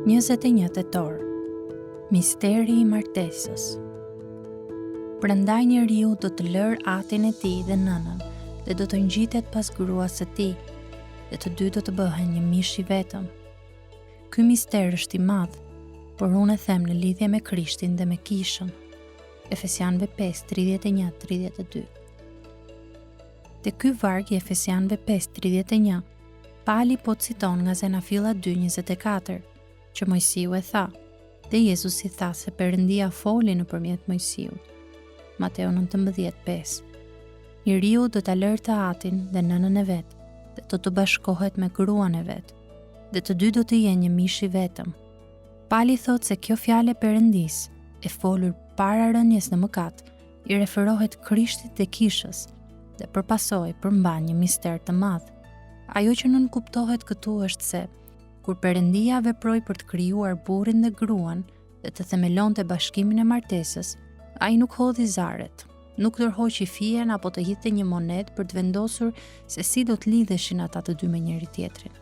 21 tetor. Misteri i martesës. Prandaj njeriu do të lërë atin e tij dhe nënën, dhe do të ngjitet pas gruas së tij, dhe të dy do të bëhen një mish i vetëm. Ky mister është i madh, por unë e them në lidhje me Krishtin dhe me kishën. Efesianëve 5:31-32. Te ky varg i Efesianëve 5:31, Pali po citon nga Zenafilla 2:24, që Mojsiu e tha, dhe Jezus i tha se Perëndia foli nëpërmjet Mojsiut. Mateo 19:5. Njeriu do ta lërë të atin dhe nënën e vet, dhe do të bashkohet me gruan e vet, dhe të dy do të jenë një mish i vetëm. Pali thot se kjo fjalë e Perëndis, e folur para rënies në mëkat, i referohet Krishtit dhe kishës, dhe përpasoj përmban një mister të madh. Ajo që nuk kuptohet këtu është se kur Perëndia veproi për të krijuar burrin dhe gruan dhe të themelonte bashkimin e martesës, ai nuk hodhi zaret, nuk ndërhoqi fijen apo të hidhte një monedë për të vendosur se si do të lidheshin ata të dy me njëri tjetrin.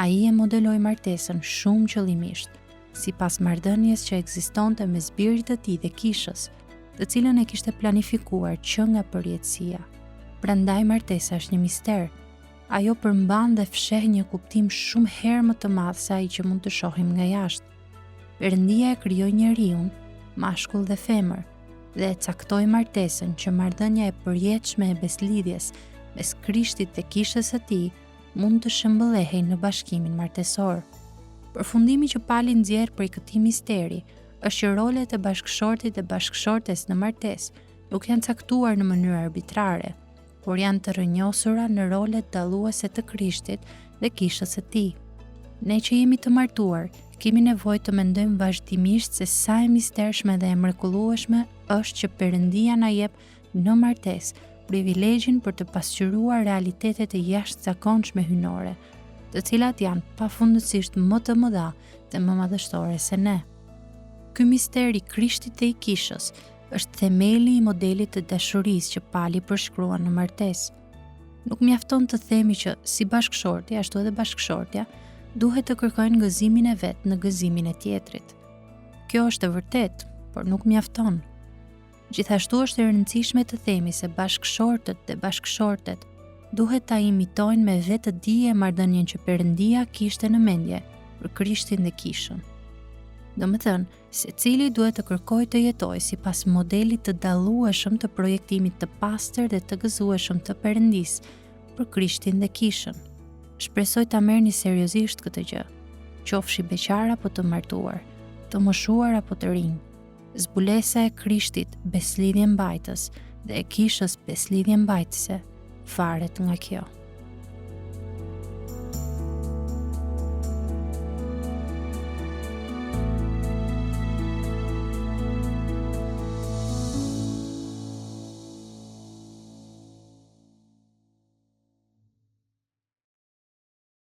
Ai e modeloi martesën shumë qëllimisht, sipas marrëdhënies që ekzistonte mes birit të tij dhe kishës, të cilën e kishte planifikuar që nga përjetësia. Prandaj martesa është një mister. Ajo përmban dhe fsheh një kuptim shumë herë më të madh se ai që mund të shohim nga jashtë. Perëndia e krijoi njeriun, mashkull dhe femër, dhe e caktoi martesën që marrëdhënia e përjetshme e beslidhjes mes Krishtit dhe kishës së tij mund të shëmbëllehej në bashkimin martesor. Përfundimi që Pali nxjerr prej këtij misteri është që rolet e bashkëshortit dhe bashkëshortes në martesë nuk janë caktuar në mënyrë arbitrare, por janë të rrënjosura në rolet dalluese të Krishtit dhe kishës së tij. Ne që jemi të martuar, kemi nevojë të mendojmë vazhdimisht se sa e mistershme dhe e mrekullueshme është që Perëndia na jep në martesë privilegjin për të pasqyruar realitetet e jashtëzakonshme hyjnore, të cilat janë pafundësisht më të mëdha dhe më madhështore se ne. Ky mister i Krishtit dhe i kishës është themeli i modelit të dashurisë që Pali përshkruan në martesë. Nuk mjafton të themi që si bashkëshorti, ashtu edhe bashkëshortja, duhet të kërkojnë gëzimin e vet në gëzimin e tjetrit. Kjo është e vërtetë, por nuk mjafton. Gjithashtu është e rëndësishme të themi se bashkëshortët dhe bashkëshortet duhet ta imitojnë me vetë dije marrëdhënien që Perëndia kishte në mendje për Krishtin dhe kishën. Domethënë, secili duhet të kërkojë të jetojë sipas modelit të dallueshëm të projektimit të pastër dhe të gëzueshëm të Perëndisë për Krishtin dhe kishën. Shpresoj ta merrni seriozisht këtë gjë, qofshi beqar apo të martuar, të moshuar apo të rinj. Zbulesa e Krishtit beslidhje mbajtës dhe e kishës beslidhje mbajtëse varet nga kjo.